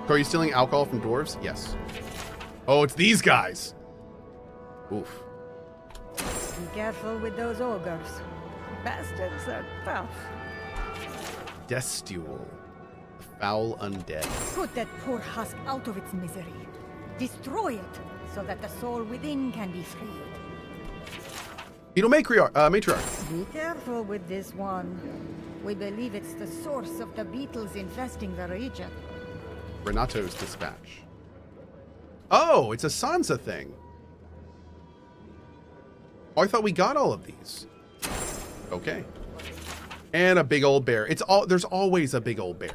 So are you stealing alcohol from dwarves? Yes. Oh, it's these guys. Oof. Be careful with those ogres. Bastards are tough. Destuel. The foul undead. Put that poor husk out of its misery. Destroy it, so that the soul within can be freed. Beetle matriarch. Be careful with this one. We believe it's the source of the beetles infesting the region. Renato's dispatch. Oh, it's a Sansa thing. Oh, I thought we got all of these. Okay. And a big old bear. There's always a big old bear.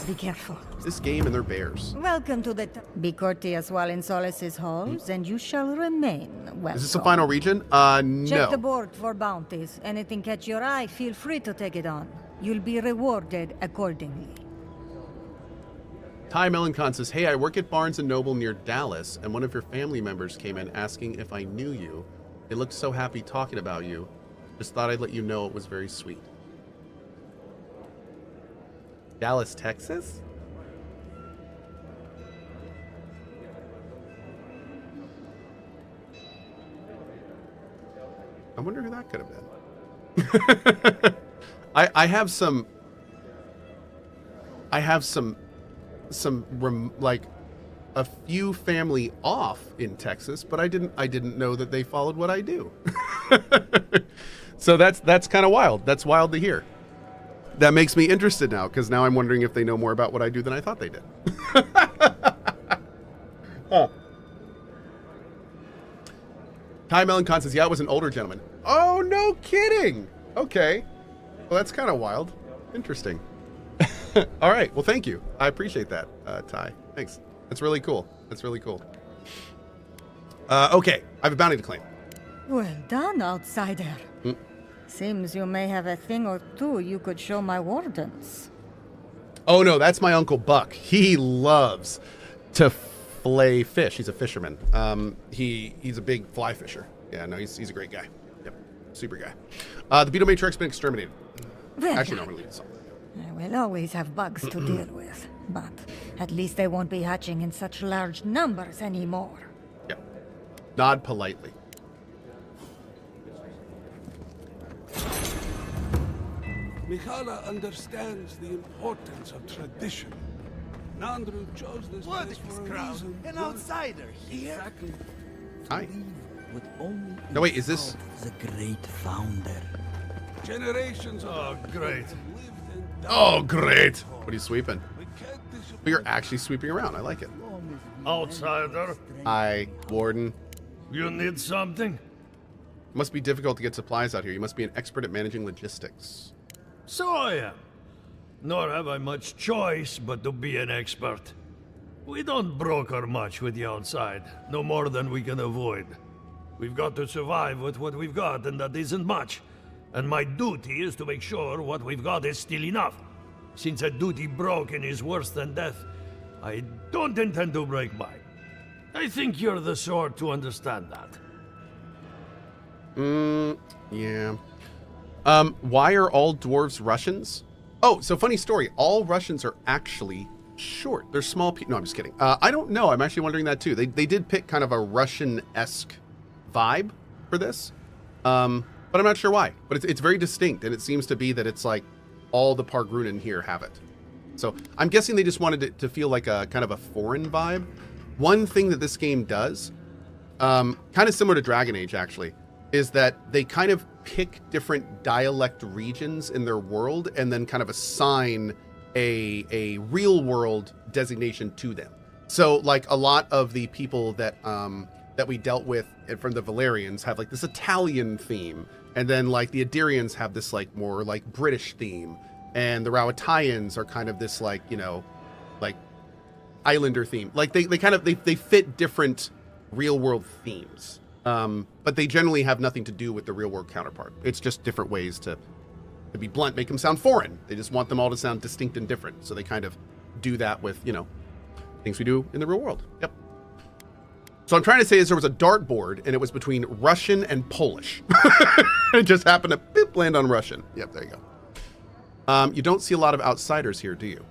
Be careful. This game and their bears. Welcome to the... Be courteous while in Solace's halls, and you shall remain welcome. Is this the final region? No. Check the board for bounties. Anything catch your eye, feel free to take it on. You'll be rewarded accordingly. Ty Melancon says, hey, I work at Barnes & Noble near Dallas, and one of your family members came in asking if I knew you. They looked so happy talking about you. Just thought I'd let you know it was very sweet. Dallas, Texas? I wonder who that could have been. I have some like a few family off in Texas, but I didn't know that they followed what I do. So that's kind of wild. That's wild to hear. That makes me interested now, because now I'm wondering if they know more about what I do than I thought they did. Huh. Ty Melancon says, yeah, it was an older gentleman. Oh, no kidding. Okay. Well, that's kind of wild. Interesting. All right. Well, thank you. I appreciate that, Ty. Thanks. That's really cool. That's really cool. Okay. I have a bounty to claim. Well done, outsider. Seems you may have a thing or two you could show my wardens. Oh, no. That's my Uncle Buck. He loves to fillet fish. He's a fisherman. He's a big fly fisher. Yeah, no, he's a great guy. Yep. Super guy. The beetle matriarch's been exterminated. Well, Actually, no, we're leaving some. I will always have bugs to deal with, but at least they won't be hatching in such large numbers anymore. Yeah. Nod politely. Mikhala understands the importance of tradition. Nandru chose this place for a reason. An outsider here. Exactly. Hi. Would only No, wait, is this... the great founder. Generations of great. Oh, great. What are you sweeping? But you're actually sweeping around. I like it. Outsider, Hi, Warden. you need something? It must be difficult to get supplies out here. You must be an expert at managing logistics. So I am. Nor have I much choice but to be an expert. We don't broker much with the outside, no more than we can avoid. We've got to survive with what we've got, and that isn't much. And my duty is to make sure what we've got is still enough. Since a duty broken is worse than death, I don't intend to break mine. I think you're the sort to understand that. Yeah. Why are all dwarves Russians? Oh, so funny story. All Russians are actually short. They're small people. No, I'm just kidding. I don't know. I'm actually wondering that too. They did pick kind of a Russian-esque vibe for this. But I'm not sure why. But it's very distinct, and it seems to be that it's like all the Pargrunen here have it. So I'm guessing they just wanted it to feel like a kind of a foreign vibe. One thing that this game does, kind of similar to Dragon Age actually, is that they kind of pick different dialect regions in their world and then kind of assign a real world designation to them. So like a lot of the people that we dealt with from the Valerians have like this Italian theme, and then like the Adirians have this like more like British theme, and the Rowatayans are kind of this like, you know, like Islander theme. Like they kind of they fit different real world themes. But they generally have nothing to do with the real world counterpart. It's just different ways to be blunt, make them sound foreign. They just want them all to sound distinct and different. So they kind of do that with, you know, things we do in the real world. Yep. So I'm trying to say is there was a dartboard and it was between Russian and Polish. It just happened to boop, land on Russian. Yep, there you go. You don't see a lot of outsiders here, do you?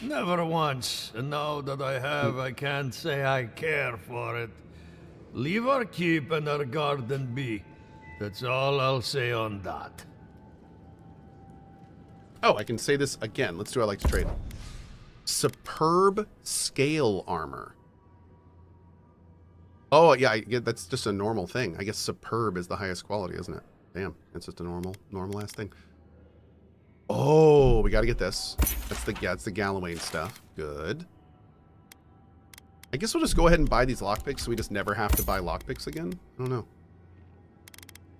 Never once, and now that I have, I can't say I care for it. Leave our keep and our garden be. That's all I'll say on that. Oh, I can say this again. Let's do I like to trade. Superb scale armor. Oh, yeah, that's just a normal thing. I guess superb is the highest quality, isn't it? Damn, it's just a normal ass thing. Oh, we got to get this. That's the Galloway stuff. Good. I guess we'll just go ahead and buy these lockpicks so we just never have to buy lockpicks again. I don't know.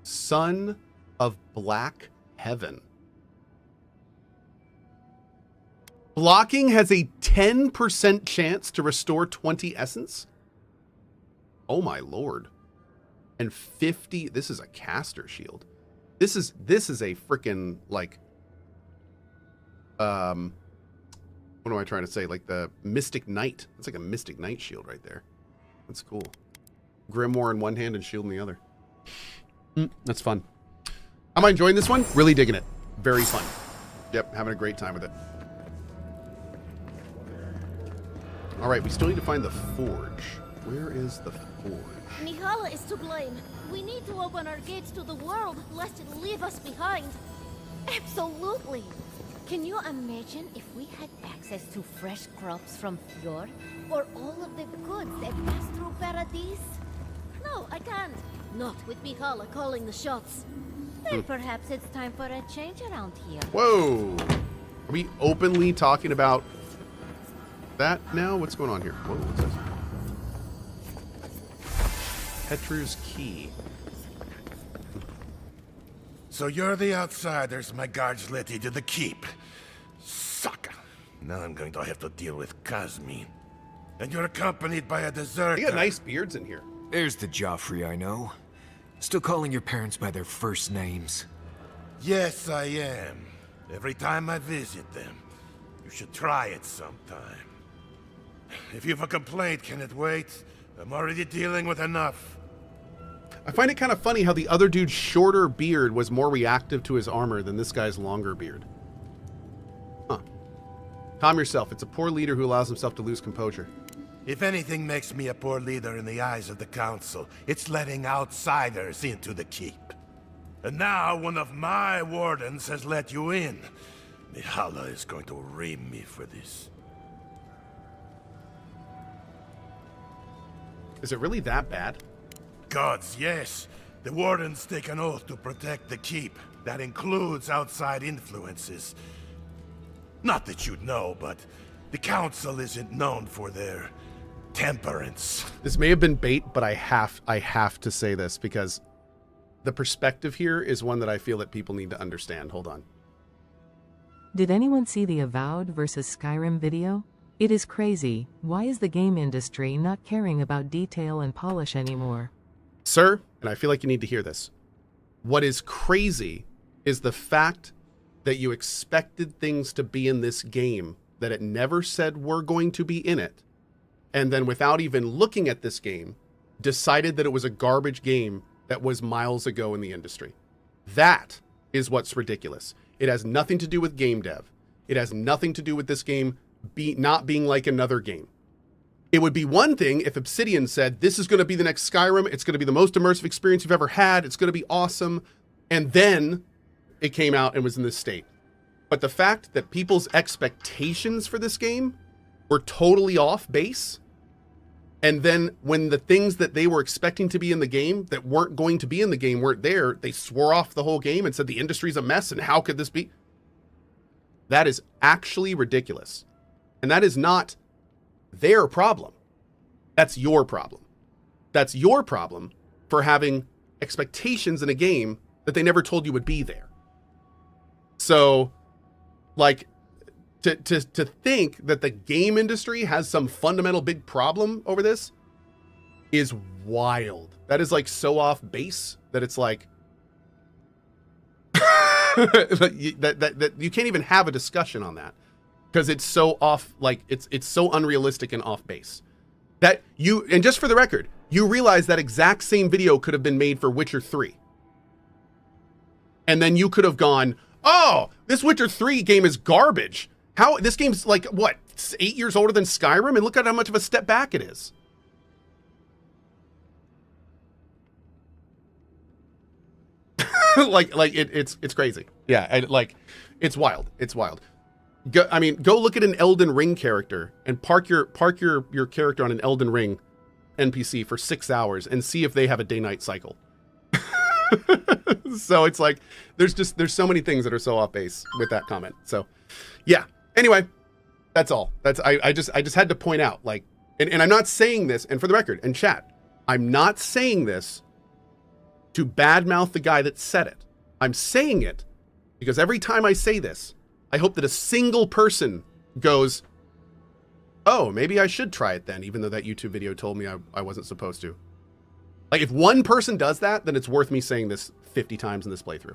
Son of Black Heaven. Blocking has a 10% chance to restore 20 essence. Oh my lord. And 50, this is a caster shield. This is a freaking like what am I trying to say? Like the Mystic Knight. It's like a Mystic Knight shield right there. That's cool. Grimoire in one hand and shield in the other. That's fun. Am I enjoying this one? Really digging it. Very fun. Yep, having a great time with it. All right, we still need to find the forge. Where is the forge? Mihala is to blame. We need to open our gates to the world, lest it leave us behind. Absolutely. Can you imagine if we had access to fresh crops from Fjord, or all of the goods that pass through Paradise? No, I can't. Not with Mihala calling the shots. Then perhaps it's time for a change around here. Whoa! Are we openly talking about that now? What's going on here? Whoa, what's this? Petru's Key. So you're the outsiders my guards let you to the keep. Sucker. Now I'm going to have to deal with Kazmin. And you're accompanied by a deserter. You got nice beards in here. There's the Joffrey I know. Still calling your parents by their first names. Yes, I am. Every time I visit them. You should try it sometime. If you have a complaint, can it wait? I'm already dealing with enough. I find it kind of funny how the other dude's shorter beard was more reactive to his armor than this guy's longer beard. Huh. Calm yourself. It's a poor leader who allows himself to lose composure. If anything makes me a poor leader in the eyes of the council, it's letting outsiders into the keep. And now one of my wardens has let you in. Mihala is going to ream me for this. Is it really that bad? Gods, yes. The wardens take an oath to protect the keep. That includes outside influences. Not that you'd know, but the council isn't known for their temperance. This may have been bait, but I have to say this because the perspective here is one that I feel that people need to understand. Hold on. Did anyone see the Avowed versus Skyrim video? It is crazy. Why is the game industry not caring about detail and polish anymore? Sir, and I feel like you need to hear this. What is crazy is the fact that you expected things to be in this game that it never said were going to be in it. And then without even looking at this game, decided that it was a garbage game that was miles ago in the industry. That is what's ridiculous. It has nothing to do with game dev. It has nothing to do with this game not being like another game. It would be one thing if Obsidian said, this is going to be the next Skyrim. It's going to be the most immersive experience you've ever had. It's going to be awesome. And then it came out and was in this state. But the fact that people's expectations for this game were totally off base, and then when the things that they were expecting to be in the game that weren't going to be in the game weren't there, they swore off the whole game and said the industry's a mess and how could this be? That is actually ridiculous. And that is not their problem. That's your problem. That's your problem for having expectations in a game that they never told you would be there. So, like, to think that the game industry has some fundamental big problem over this is wild. That is like so off base that it's like that you can't even have a discussion on that because it's so off. Like it's so unrealistic and off base that you, and just for the record, you realize that exact same video could have been made for Witcher 3. And then you could have gone, oh, this Witcher 3 game is garbage. How this game's like what, 8 years older than Skyrim, and look at how much of a step back it is. It's crazy. Yeah, it's wild. It's wild. Go look at an Elden Ring character and park your character on an Elden Ring NPC for 6 hours and see if they have a day-night cycle. So it's like there's so many things that are so off base with that comment. So yeah. Anyway, that's all. I just had to point out, like, and I'm not saying this, and for the record, and chat, I'm not saying this to badmouth the guy that said it. I'm saying it because every time I say this, I hope that a single person goes, oh, maybe I should try it then, even though that YouTube video told me I wasn't supposed to. Like, if one person does that, then it's worth me saying this 50 times in this playthrough.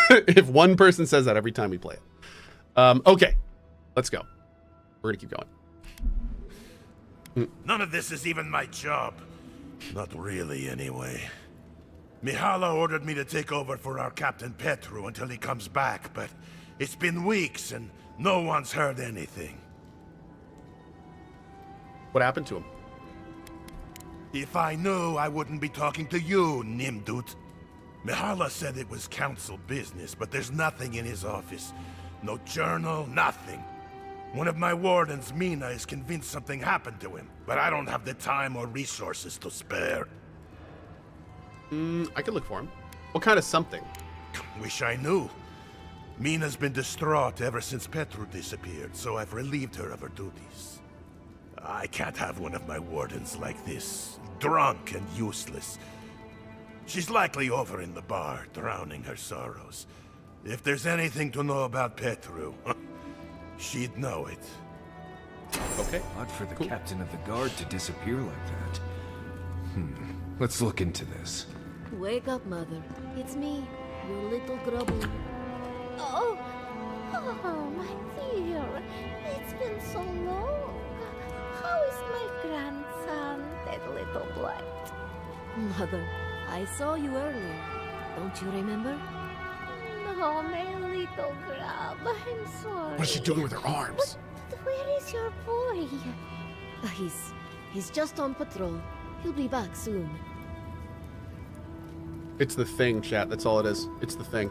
If one person says that every time we play it. Okay, let's go. We're gonna keep going. None of this is even my job. Not really, anyway. Mihala ordered me to take over for our Captain Petru until he comes back, but it's been weeks and no one's heard anything. What happened to him? If I knew, I wouldn't be talking to you, Nimdut. Mihala said it was council business, but there's nothing in his office. No journal, nothing. One of my wardens, Mina, is convinced something happened to him, but I don't have the time or resources to spare. I could look for him. What kind of something? Wish I knew. Mina's been distraught ever since Petru disappeared, so I've relieved her of her duties. I can't have one of my wardens like this, drunk and useless. She's likely over in the bar, drowning her sorrows. If there's anything to know about Petru, she'd know it. Okay. Odd for the captain of the guard to disappear like that. Let's look into this. Wake up, Mother. It's me, your little grubble. Oh, my dear. It's been so long. How is my grandson, that little blight? Mother, I saw you earlier. Don't you remember? No, my little grub. I'm sorry. What is she doing with her arms? But where is your boy? He's just on patrol. He'll be back soon. It's the thing, chat. That's all it is. It's the thing.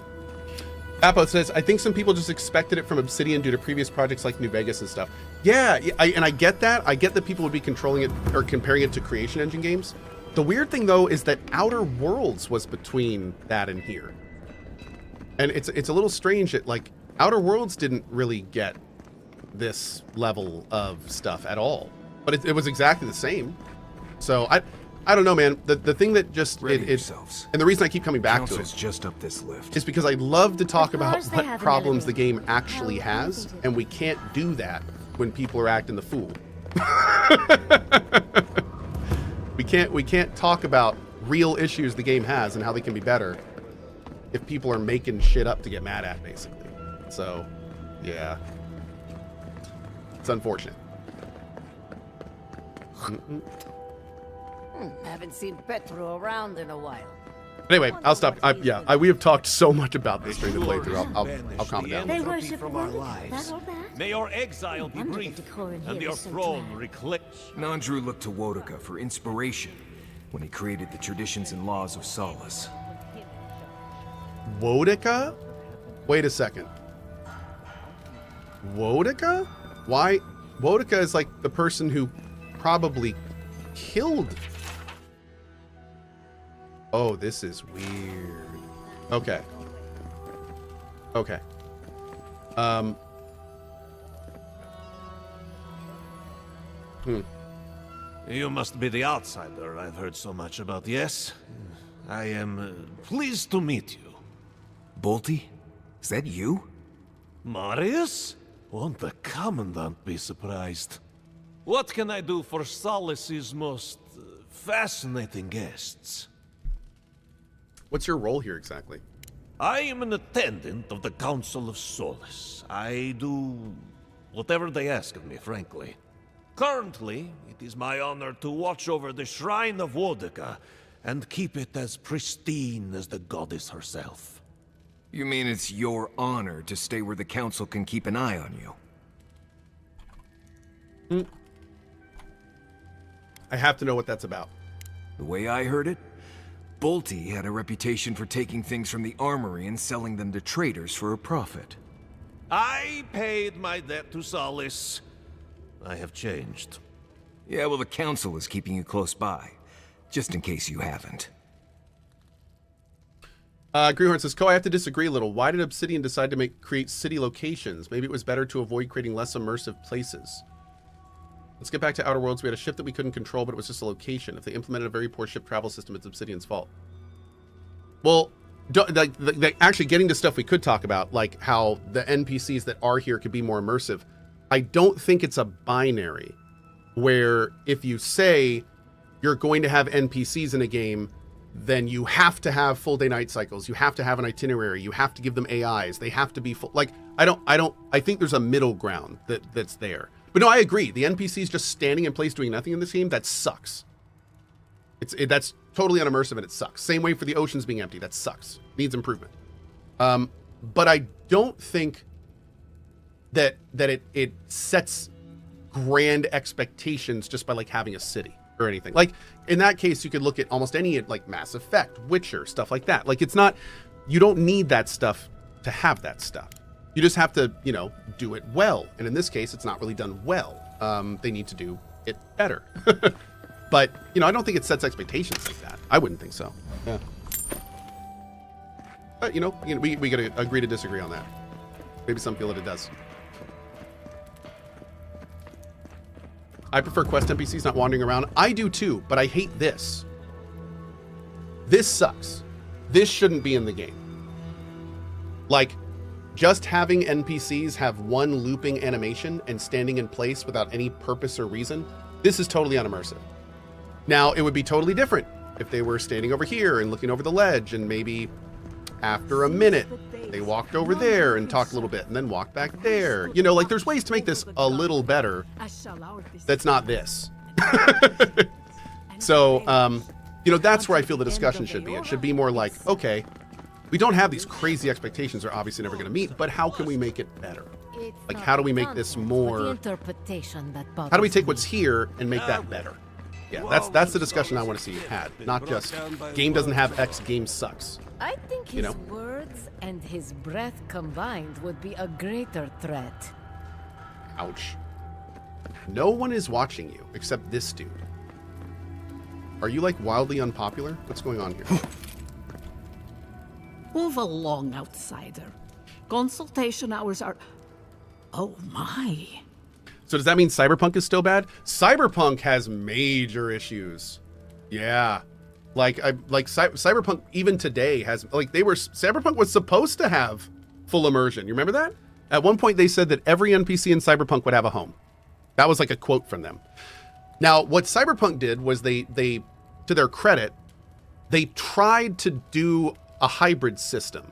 Apo says, I think some people just expected it from Obsidian due to previous projects like New Vegas and stuff. Yeah, and I get that. I get that people would be controlling it or comparing it to Creation Engine games. The weird thing, though, is that Outer Worlds was between that and here. And it's a little strange that, like, Outer Worlds didn't really get this level of stuff at all. But it was exactly the same. So, I don't know, man. The thing that just... Ready yourselves. And the reason I keep coming back to it just up this lift. is because I love to talk about course they what have an problems the elevator. game actually has, and we can't do that when people are acting the fool. We can't talk about real issues the game has and how they can be better if people are making shit up to get mad at, basically. So, yeah. It's unfortunate. Haven't seen Petru around in a while. But anyway, I'll stop. We have talked so much about this during the playthrough. I'll calm down. They worship from our Buddha. lives. That or that? May your exile be wonder brief, the decor in and here your is so throne drab. reclicks. Nandru looked to Wodaka for inspiration when he created the traditions and laws of Solace. Wodaka? Wait a second. Wodaka? Why? Wodaka is like the person who probably killed. Oh, this is weird. Okay. Okay. You must be the outsider I've heard so much about, yes? I am pleased to meet you. Bolty? Is that you? Marius? Won't the Commandant be surprised? What can I do for Solace's most fascinating guests? What's your role here exactly? I am an attendant of the Council of Solace. I do whatever they ask of me, frankly. Currently, it is my honor to watch over the Shrine of Wodaka and keep it as pristine as the goddess herself. You mean it's your honor to stay where the Council can keep an eye on you? I have to know what that's about. The way I heard it, Bolty had a reputation for taking things from the armory and selling them to traders for a profit. I paid my debt to Solace. I have changed. Yeah, well, the Council is keeping you close by, just in case you haven't. Greenhorn says, Cohh, I have to disagree a little. Why did Obsidian decide to create city locations? Maybe it was better to avoid creating less immersive places. Let's get back to Outer Worlds. We had a ship that we couldn't control, but it was just a location. If they implemented a very poor ship travel system, it's Obsidian's fault. Well, actually getting to stuff we could talk about, like how the NPCs that are here could be more immersive. I don't think it's a binary where if you say you're going to have NPCs in a game, then you have to have full day night cycles. You have to have an itinerary. You have to give them AIs. They have to be full. Like, I think there's a middle ground that's there. But no, I agree. The NPCs just standing in place doing nothing in this game, that sucks. That's totally unimmersive and it sucks. Same way for the oceans being empty. That sucks. Needs improvement. But I don't think that it sets grand expectations just by like having a city or anything. Like in that case, you could look at almost any like Mass Effect, Witcher, stuff like that. Like it's not, you don't need that stuff to have that stuff. You just have to, you know, do it well. And in this case, it's not really done well. They need to do it better. But, you know, I don't think it sets expectations like that. I wouldn't think so. Yeah. But, you know, we got to agree to disagree on that. Maybe some feel that it does. I prefer quest NPCs not wandering around. I do too, but I hate this. This sucks. This shouldn't be in the game. Like, just having NPCs have one looping animation and standing in place without any purpose or reason, this is totally unimmersive. Now, it would be totally different if they were standing over here and looking over the ledge and maybe after a minute, they walked over there and talked a little bit and then walked back there. You know, like there's ways to make this a little better. That's not this. So, you know, that's where I feel the discussion should be. It should be more like, okay, we don't have these crazy expectations they're obviously never going to meet, but how can we make it better? Like, how do we make this more, how do we take what's here and make that better? Yeah, that's the discussion I want to see had, not just game doesn't have X, game sucks. I think his words and his breath combined would be a greater threat. Ouch. No one is watching you except this dude. Are you like wildly unpopular? What's going on here? Move along, outsider. Consultation hours are... Oh my. So does that mean Cyberpunk is still bad? Cyberpunk has major issues. Yeah. Cyberpunk even today has, like, Cyberpunk was supposed to have full immersion. You remember that? At one point they said that every NPC in Cyberpunk would have a home. That was like a quote from them. Now, what Cyberpunk did was they to their credit, they tried to do a hybrid system.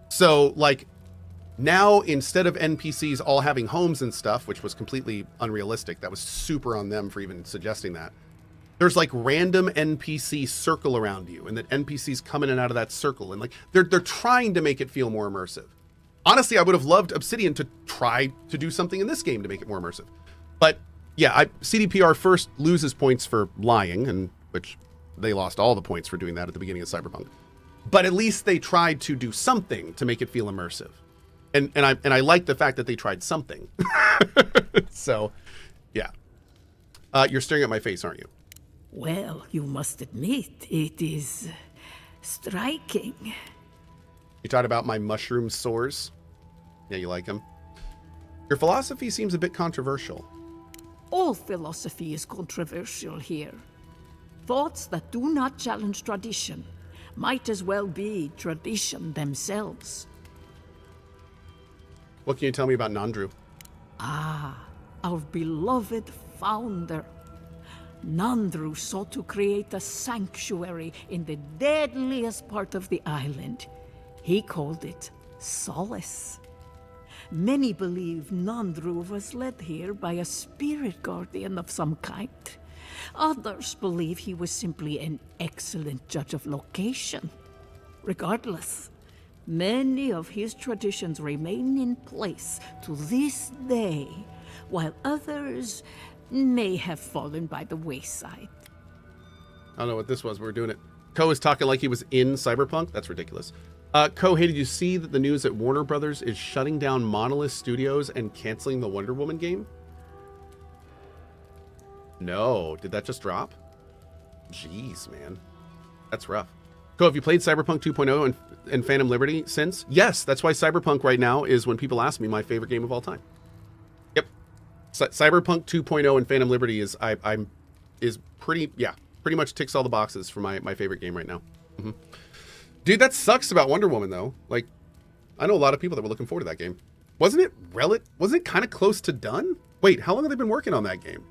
So like now instead of NPCs all having homes and stuff, which was completely unrealistic, that was super on them for even suggesting that. There's like random NPC circle around you and that NPCs come in and out of that circle. And like, they're trying to make it feel more immersive. Honestly, I would have loved Obsidian to try to do something in this game to make it more immersive. But yeah, CDPR first loses points for lying, and which they lost all the points for doing that at the beginning of Cyberpunk. But at least they tried to do something to make it feel immersive. And I like the fact that they tried something. So, yeah. You're staring at my face, aren't you? Well, you must admit, it is striking. You talked about my mushroom sores? Yeah, you like them? Your philosophy seems a bit controversial. All philosophy is controversial here. Thoughts that do not challenge tradition might as well be tradition themselves. What can you tell me about Nandru? Ah, our beloved founder. Nandru sought to create a sanctuary in the deadliest part of the island. He called it Solace. Many believe Nandru was led here by a spirit guardian of some kind. Others believe he was simply an excellent judge of location. Regardless, Many of his traditions remain in place to this day, while others may have fallen by the wayside. I don't know what this was, but we're doing it. Cohh is talking like he was in Cyberpunk. That's ridiculous. Cohh, hey, did you see that the news that Warner Brothers is shutting down Monolith Studios and canceling the Wonder Woman game? No. Did that just drop? Jeez, man. That's rough. Cohh, have you played Cyberpunk 2.0 and Phantom Liberty since? Yes, that's why Cyberpunk right now is, when people ask me, my favorite game of all time. Yep. Cyberpunk 2.0 and Phantom Liberty is pretty much ticks all the boxes for my favorite game right now. Mm-hmm. Dude, that sucks about Wonder Woman though. Like, I know a lot of people that were looking forward to that game. Wasn't it kind of close to done? Wait, how long have they been working on that game?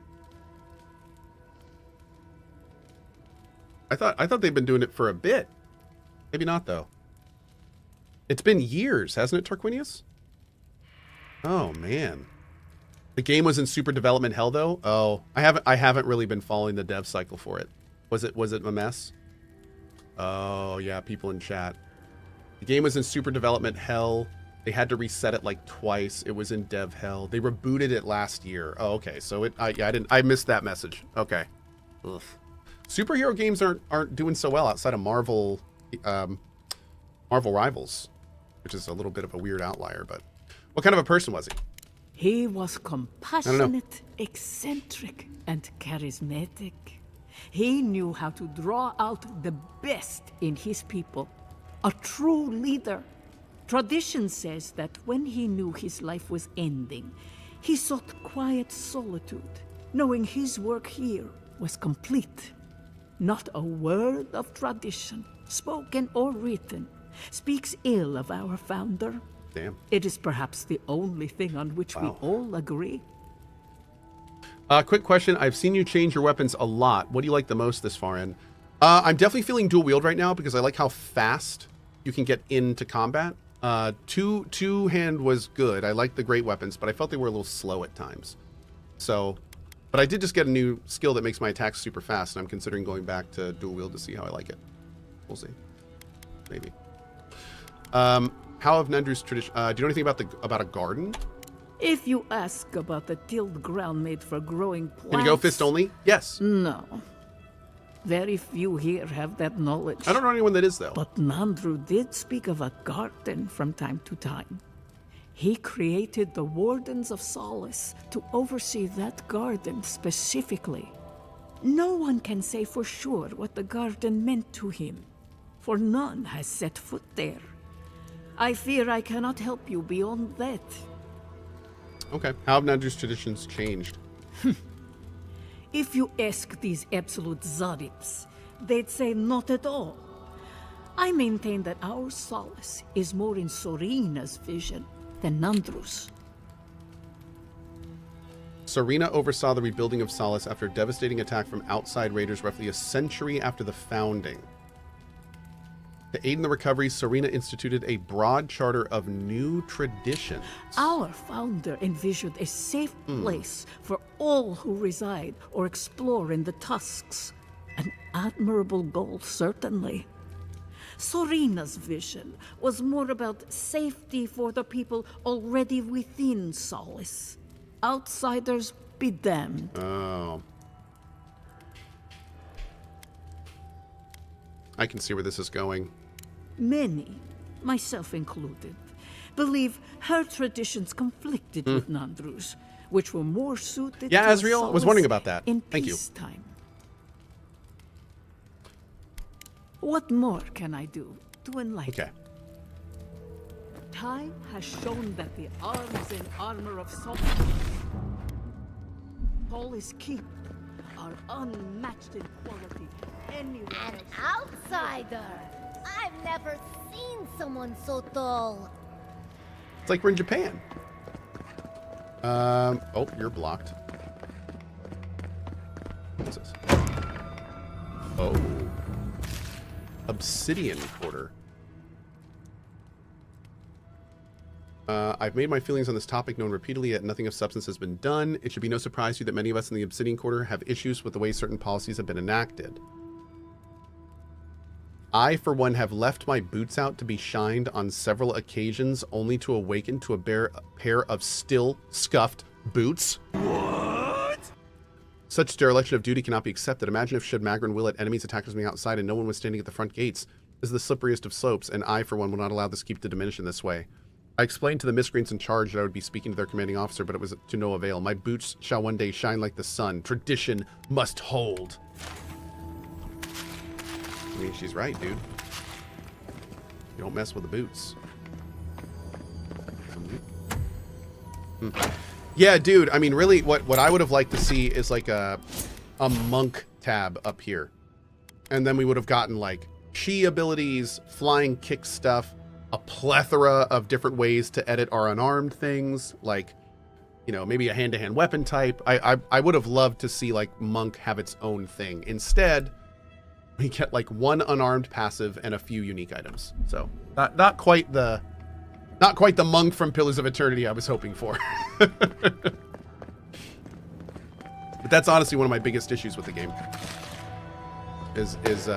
I thought they've been doing it for a bit. Maybe not though. It's been years, hasn't it, Tarquinius? Oh man. The game was in super development hell though. Oh, I haven't really been following the dev cycle for it. Was it a mess? Oh yeah, people in chat. The game was in super development hell. They had to reset it like twice. It was in dev hell. They rebooted it last year. Oh, okay. So I missed that message. Okay. Ugh. Superhero games aren't doing so well outside of Marvel Rivals, which is a little bit of a weird outlier, but what kind of a person was he? He was compassionate, eccentric, and charismatic. He knew how to draw out the best in his people. A true leader. Tradition says that when he knew his life was ending, he sought quiet solitude, knowing his work here was complete. Not a word of tradition, spoken or written, speaks ill of our founder. Damn. It is perhaps the only thing on which we all agree. Quick question. I've seen you change your weapons a lot. What do you like the most this far in? I'm definitely feeling dual wield right now because I like how fast you can get into combat. Two hand was good. I like the great weapons, but I felt they were a little slow at times. So, but I did just get a new skill that makes my attacks super fast, and I'm considering going back to dual wield to see how I like it. We'll see. Maybe. How have Nandru's tradition? Do you know anything about a garden? If you ask about the tilled ground made for growing plants... Can you go fist only? Yes. No. Very few here have that knowledge. I don't know anyone that is, though. But Nandru did speak of a garden from time to time. He created the Wardens of Solace to oversee that garden specifically. No one can say for sure what the garden meant to him, for none has set foot there. I fear I cannot help you beyond that. Okay. How have Nandru's traditions changed? If you ask these absolute Zaribs, they'd say not at all. I maintain that our solace is more in Sorina's vision than Nandru's. Sorina oversaw the rebuilding of Solace after a devastating attack from outside raiders roughly a century after the founding. To aid in the recovery, Sorina instituted a broad charter of new traditions. Our founder envisioned a safe place for all who reside or explore in the Tusks. An admirable goal, certainly. Sorina's vision was more about safety for the people already within Solace. Outsiders be damned. Oh. I can see where this is going. Many, myself included, believe her traditions conflicted with Nandru's, which were more suited to Azriel, I was wondering about that. In Thank you. peacetime. What more can I do to enlighten? Okay. Time has shown that the arms and armor of Solace Keep are unmatched in quality anywhere An else. outsider! I've never seen someone so tall. It's like we're in Japan. Oh, you're blocked. What's this? Oh. Obsidian Quarter. I've made my feelings on this topic known repeatedly, yet nothing of substance has been done. It should be no surprise to you that many of us in the Obsidian Quarter have issues with the way certain policies have been enacted. I, for one, have left my boots out to be shined on several occasions, only to awaken to a pair of still scuffed boots. What? Such dereliction of duty cannot be accepted. Imagine if should Magrin will let enemies attack us from the outside and no one was standing at the front gates. This is the slipperiest of slopes, and I, for one, will not allow this keep to diminish in this way. I explained to the miscreants in charge that I would be speaking to their commanding officer, but it was to no avail. My boots shall one day shine like the sun. Tradition must hold. I mean, she's right, dude. You don't mess with the boots. Yeah, dude. I mean, really, what I would have liked to see is like a monk tab up here. And then we would have gotten like chi abilities, flying kick stuff, a plethora of different ways to edit our unarmed things, like, you know, maybe a hand-to-hand weapon type. I would have loved to see like monk have its own thing. Instead, we get like one unarmed passive and a few unique items. So not quite the monk from Pillars of Eternity I was hoping for. But that's honestly one of my biggest issues with the game. Is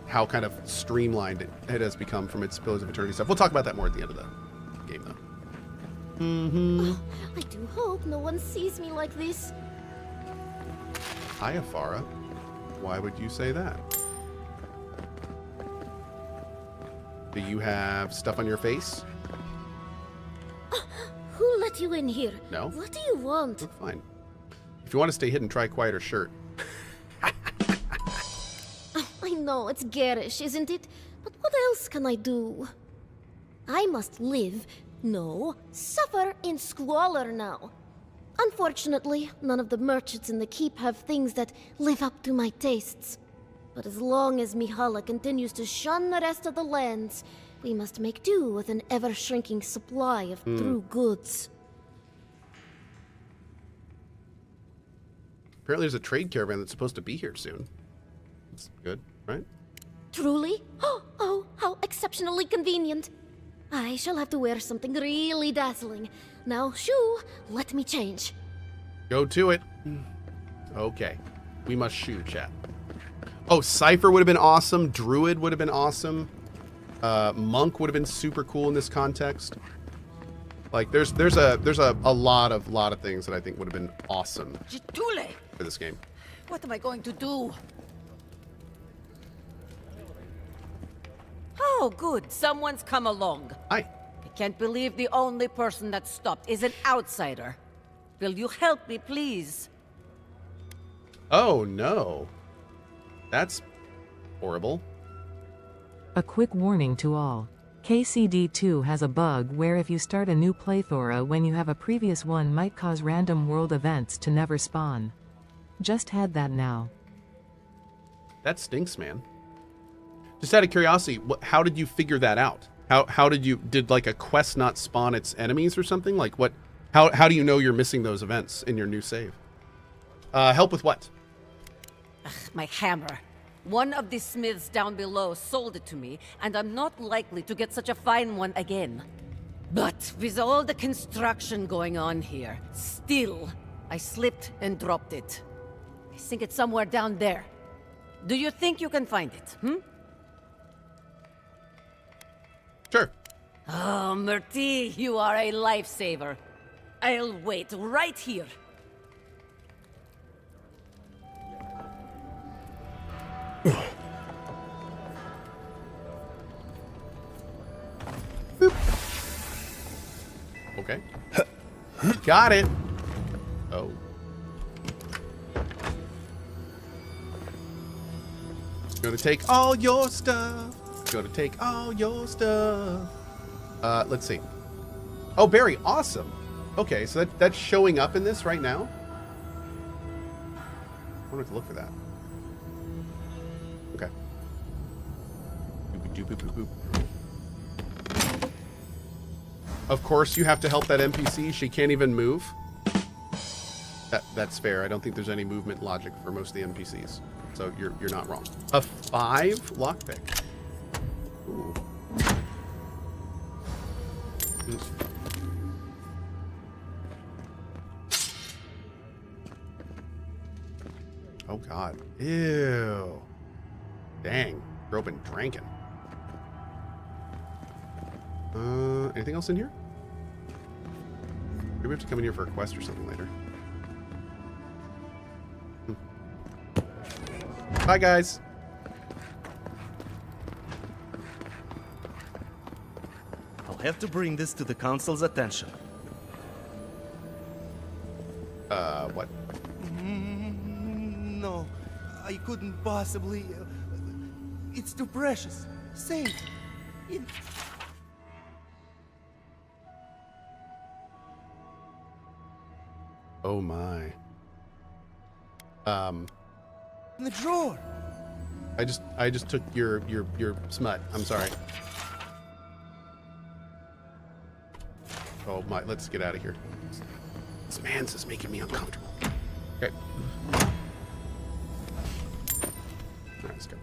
how kind of streamlined it has become from its Pillars of Eternity stuff. We'll talk about that more at the end of the game, though. Oh, I do hope no one sees me like this. Hi, Afara. Why would you say that? Do you have stuff on your face? Who let you in here? No. What do you want? Look fine. If you want to stay hidden, try a quieter shirt. I know, it's garish, isn't it? But what else can I do? I must live, no, suffer in squalor now. Unfortunately, none of the merchants in the keep have things that live up to my tastes. But as long as Mihala continues to shun the rest of the lands, we must make do with an ever-shrinking supply of true goods. Apparently there's a trade caravan that's supposed to be here soon. That's good, right? Truly? Oh, how exceptionally convenient. I shall have to wear something really dazzling. Now, shoo, let me change. Go to it. Okay. We must shoo, chat. Oh, Cypher would have been awesome. Druid would have been awesome. Monk would have been super cool in this context. Like, there's a lot of things that I think would have been awesome for this game. What am I going to do? Oh, good. Someone's come along. Hi. I can't believe the only person that stopped is an outsider. Will you help me, please? Oh, no. That's horrible. A quick warning to all. KCD2 has a bug where if you start a new playthrough when you have a previous one might cause random world events to never spawn. Just had that now. That stinks, man. Just out of curiosity, how did you figure that out? How did like a quest not spawn its enemies or something? Like what? How do you know you're missing those events in your new save? Help with what? Ugh, my hammer. One of the smiths down below sold it to me, and I'm not likely to get such a fine one again. But with all the construction going on here, still, I slipped and dropped it. I think it's somewhere down there. Do you think you can find it, Sure. Oh, Murti, you are a lifesaver. I'll wait right here. Okay. Got it. Oh. Gonna take all your stuff. Gonna take all your stuff. Let's see. Oh, Barry, awesome. Okay, so that's showing up in this right now. I wonder if to look for that. Okay. Boop. Of course, you have to help that NPC. She can't even move. That's fair. I don't think there's any movement logic for most of the NPCs. So you're not wrong. A 5 lockpick. Ooh. Oh god. Ew. Dang. You're open drinking. Anything else in here? Maybe we have to come in here for a quest or something later. Bye, guys. I'll have to bring this to the Council's attention. What? No, I couldn't possibly. It's too precious. Save it. Oh my. In the drawer. I just took your smut. I'm sorry. Oh my, let's get out of here. This man's is making me uncomfortable. Okay. All right, let's go.